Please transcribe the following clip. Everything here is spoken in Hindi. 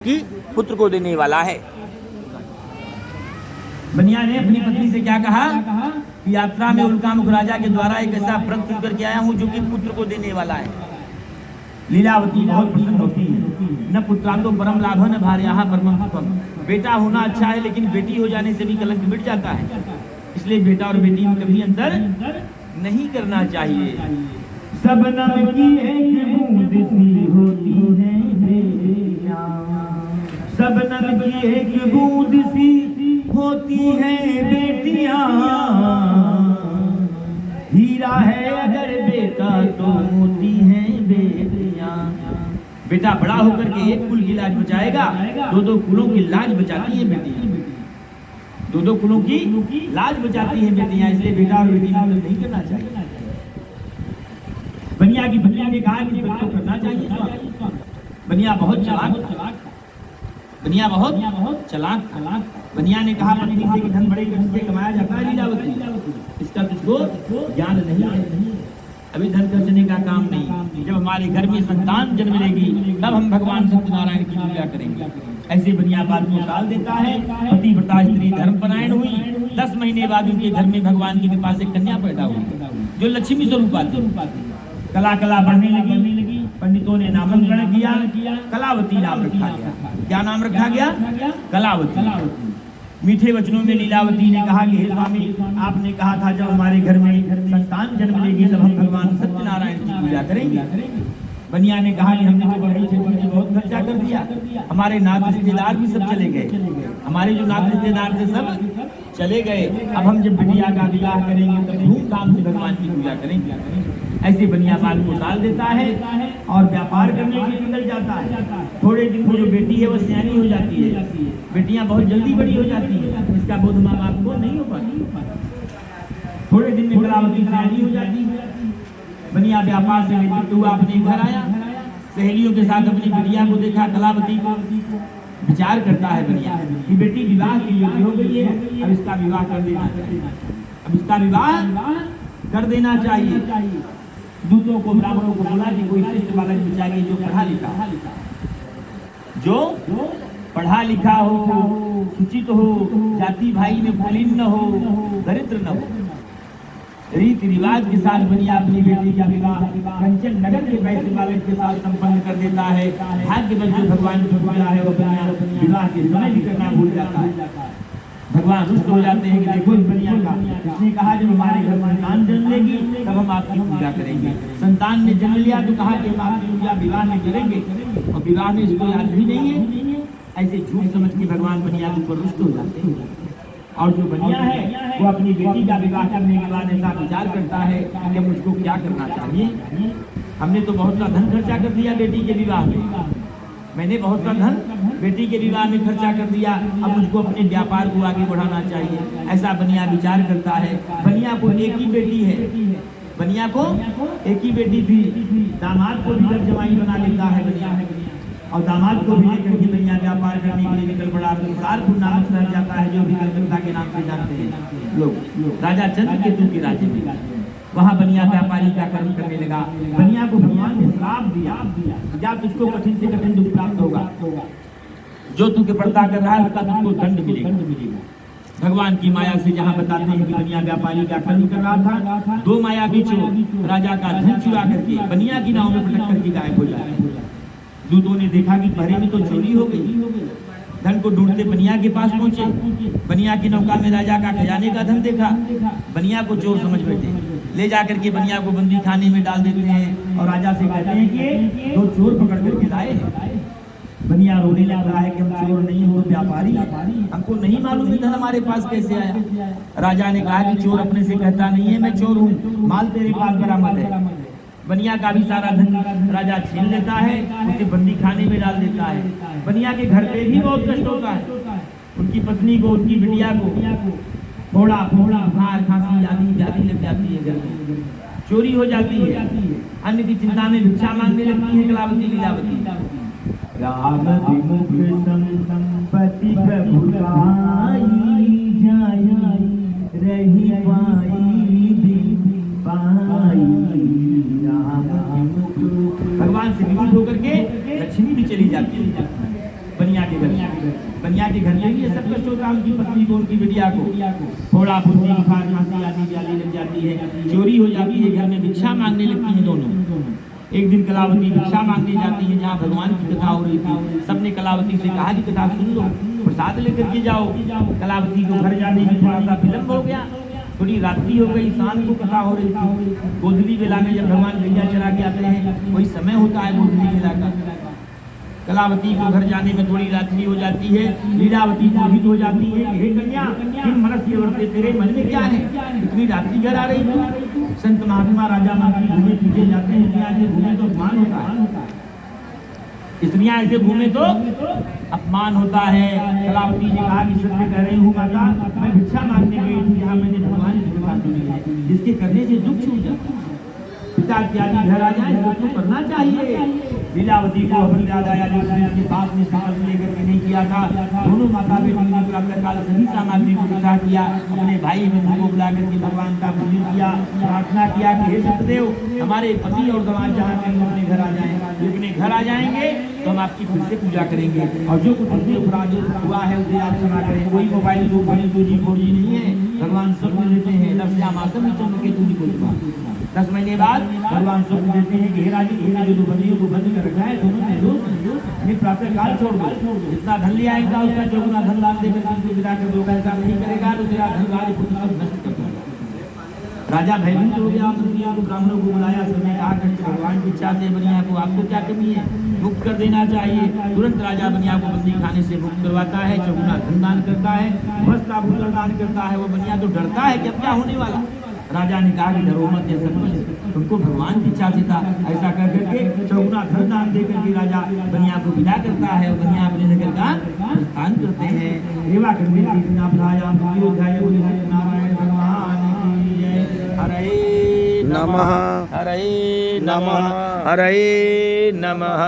कि पुत्र को देने वाला है। बनिया ने अपनी पत्नी से क्या कहा कि यात्रा में उल्कामुख राजा के द्वारा एक ऐसा व्रत सुन करके आया हूँ जो कि पुत्र को देने वाला है। लीलावती बहुत प्रसन्न होती है। न पुत्रांतो परम लाभ न भार्या परम सुखम। बेटा होना अच्छा है लेकिन बेटी हो जाने से भी कलंक मिट जाता है, इसलिए बेटा और बेटी में कभी अंतर नहीं करना चाहिए। सब नम की एक बूंद सी होती है बेटियां, सब नम की एक बूंद सी होती है बेटियां। हीरा है अगर बेटा तो मोती है बेटियां। बेटा बड़ा होकर के एक कुल की लाज बचाएगा, दो दो कुलों की लाज बचाती है बेटियां। दो दो कुलों की लाज बचाती है बेटियां, इसलिए बेटा और बेटी में नहीं करना चाहिए। बनिया की पत्नी ने कहा कि इसको करना चाहिए। बनिया बहुत चालाक, बनिया बहुत चालाक। बनिया ने कहा पत्नी से कि धन बड़े कष्ट से कमाया जाता है लीलावती, इसका तुझको ज्ञान नहीं है, अभी धन खर्चने का काम नहीं। जब हमारे घर में संतान जन्म लेगी तब हम भगवान सत्यनारायण की पूजा करेंगे। ऐसे बनिया बात को टाल देता है। पतिव्रता स्त्री धर्मपरायण हुई, 10 महीने बाद उनके घर में भगवान की कृपा से कन्या पैदा हुई जो लक्ष्मी स्वरूप आती। कला कला बढ़ने लगी, पंडितों ने नामकरण किया, कलावती नाम रखा गया। क्या नाम रखा गया? कलावती। मीठे वचनों में लीलावती ने कहा कि हे स्वामी, आपने कहा था जब हमारे घर में संतान जन्म लेगी तब हम भगवान सत्यनारायण की पूजा करेंगे। बनिया ने कहा कि हमने तो बड़ी क्षेत्र में बहुत खर्चा कर दिया, हमारे नात रिश्तेदार भी सब चले गए, हमारे जो नात रिश्तेदार थे सब चले गए। अब हम जब बिटिया का विवाह करेंगे तब धूमधाम से भगवान की पूजा करेंगे। ऐसे बनिया बात को टाल देता है और व्यापार करने के लिए निकल जाता है। थोड़े दिन में जो बेटी है वो सियानी हो जाती है। बेटियां बहुत जल्दी बड़ी हो जाती है, इसका बोध माँ बाप को नहीं हो पाती। थोड़े दिन में कलावती सियानी हो जाती है। बनिया व्यापार से निवृत्त हुआ, अपने घर आया, सहेलियों के साथ अपनी बिटिया को देखा, कलावती को। विचार करता है बनिया कि बेटी विवाह की योग्य हो गई है, अब इसका विवाह कर देना चाहिए, अब इसका विवाह कर देना चाहिए। दूतों को ब्राह्मणों को बोला कि कोई श्रेष्ठ बालक चाहिए जो पढ़ा लिखा हो, सुचित हो, जाति भाई में कुलीन न हो, दरिद्र न हो। रीति रिवाज के साथ बनिया अपनी बेटी का विवाह कंचन नगर के पैसे बालक के साथ संपन्न कर देता है। भाग्यवश जो भगवान की पूजा है वो बनिया विवाह के समय भी करना भूल जाता है। भगवान रुष्ट हो जाते हैं कि देखो इस बनिया का, इसने कहा जब हमारे घर संतान जन्म लेगी तब हम आपकी पूजा करेंगे। संतान ने जन्म लिया तो कहा कि हम आपकी पूजा विवाह में करेंगे, और विवाह में इसको याद भी नहीं है। ऐसे झूठ समझ के भगवान बनिया के ऊपर रुष्ट हो जाते हैं। और जो बनिया है वो अपनी बेटी का विवाह करने के बाद ऐसा विचार करता है कि मुझको क्या करना चाहिए। हमने तो बहुत सा धन खर्चा कर दिया बेटी के विवाह में, मैंने बहुत सा धन बेटी के विवाह में खर्चा कर दिया, अब मुझको अपने व्यापार को आगे बढ़ाना चाहिए। ऐसा बनिया विचार करता है। बनिया को एक ही बेटी है, बनिया को एक ही बेटी थी। दामाद को भी घर जमाई बना लेता है बनिया, और दामाद को भी लेकर के बनिया व्यापार करने के लिए निकल पड़ा। संसारपुर नामक शहर जाता है जो भी कलकत्ता के नाम से जानते हैं लोग, राजा चंद्रकेतु के राज्य में। वहाँ बनिया व्यापारी का कर्म करने लगा। बनिया को भगवान ने श्राप दिया, या तुझको कठिन से कठिन दुख प्राप्त होगा, जो तू कृपणता कर रहा है उसका तुझको दंड मिलेगा। भगवान की माया से जहाँ बताते हैं कि बनिया व्यापारी का कर्म कर रहा था, 2 मायावी चोर राजा का धन चुरा करके बनिया की नाव में पटक करके गायब हो जाए। दूतों ने देखा कि पहरे में तो चोरी हो गई, धन को ढूंढते बनिया के पास पहुंचे। बनिया की नौका में राजा का खजाने का धन देखा, बनिया को चोर समझ बैठे, ले जाकर के बनिया को बंदी खाने में डाल देते हैं और राजा से कहते हैं कि 2 चोर पकड़ करके लाए हैं। बनिया रोने लग रहा है कि हम चोर नहीं हो, व्यापारी, हमको नहीं मालूम धन हमारे पास कैसे आया। राजा ने कहा कि चोर अपने से कहता नहीं है मैं चोर हूँ, माल तेरे पास बरामद है। बनिया का भी सारा धन राजा छीन लेता है, उसे बंदी खाने में डाल देता है। बनिया के घर पे भी बहुत कष्ट होता है, उनकी पत्नी को, उनकी बिटिया को फोड़ा बुखार खांसी आदि व्याधि लग जाती है, घर में चोरी हो जाती है। अन्य की चिंता में भिक्षा मांगने लगती है कलावती लीलावती। राम विमुख संपत्ति प्रभुताई जाई, रही पाई भगवान से विमुख होकर के लक्ष्मी भी चली जाती है। बनिया के घर में ये सब कष्ट होता उनकी पत्नी को, उनकी बिटिया को, थोड़ा फुर्ती, बुखार, खांसी आदि व्याधि लग जाती है, चोरी हो जाती है, घर में भिक्षा मांगने लगती है दोनों। एक दिन कलावती भिक्षा मांगने जाती है जहाँ भगवान की कथा हो रही थी। सबने कलावती से कहा कि कथा सुन लो, प्रसाद लेकर के जाओ। कलावती को घर जाने में थोड़ा सा विलम्ब हो गया, थोड़ी रात्रि हो गई, शाम को कथा हो रही थी। गोधली बेला में जब भगवान गैया चरा के आते हैं वही समय होता है गोधली बेला का। कलावती को घर जाने में थोड़ी रात्रि हो जाती है। लीलावती मोहित हो जाती है, हे कन्या किन मनस्य वर्ते, तेरे मन में क्या है, इतनी रात्रि घर आ रही तू। संत महात्मा राजा मंत्री घूमे पीछे जाते हैं, स्त्रियां ऐसे घूमे तो अपमान होता है, स्त्रियां ऐसे घूमे तो अपमान होता है। कलावती ने कहा कि सत्य कह रही हूँ माता, मैं भिक्षा मांगने गई थी जहाँ मैंने भगवान की कथा सुनी है, जिसके करने से दुख छूट जाता है। पिता इत्यादि घर आ जाए तो करना चाहिए। लीलावती को अपनी याद आया जो उसके बाप ने संकल्प लेकर के नहीं किया था। दोनों माता बेटी ने प्रातःकाल सभी सामग्री को इकट्ठा किया, अपने भाई बंधु को बुला करके भगवान का पूजन किया, प्रार्थना किया कि हे सत्यदेव, हमारे पति और गवान जहाँ कहीं अपने घर आ जाए, अपने घर आ जाएंगे तो हम आपकी फिर से पूजा करेंगे, और जो कुछ उनसे अपराध हुआ है उसे आप क्षमा करें। कोई मोबाइल 2G 4G नहीं है, भगवान स्वप्न देते हैं। लक्ष्यामासम चंद्रकेतु जी को 10 महीने बाद भगवान स्वप्न देते हैं कि हे राजी, इन्हें जो बंदियों को बंद कर रखा है दोनों ने रोज प्रातः काल छोड़ दो, जितना धन ले आएगा उसका चौगुना धन दान देकर तुमको विदा कर दो। ऐसा नहीं करेगा तो तेरा धन वाले पुत्र सब नष्ट कर देगा। राजा भयभीत हो गया, मंत्रियों को ब्राह्मणों को बुलाया, सबने कहा कि भगवान की इच्छा से बनिया को आपको क्या कमी है, मुक्त कर देना चाहिए। तुरंत राजा बनिया को बंदी खाने से मुक्त करवाता है, चौगुना धन दान करता है, वस्त्र आभूषण दान करता है। वो बनिया तो डरता है कि अब क्या होने वाला। राजा ने कहा कि डरो मत, ये सब कुछ तुमको भगवान की इच्छा से था। ऐसा कर करके चौगुना धन दान दे करके राजा बनिया को विदा करता है और बनिया अपने नगर का प्रस्थान करते हैं। सेवा करने की नारायण भगवान की जय। हरे नमः, हरे नमः, हरे नमः।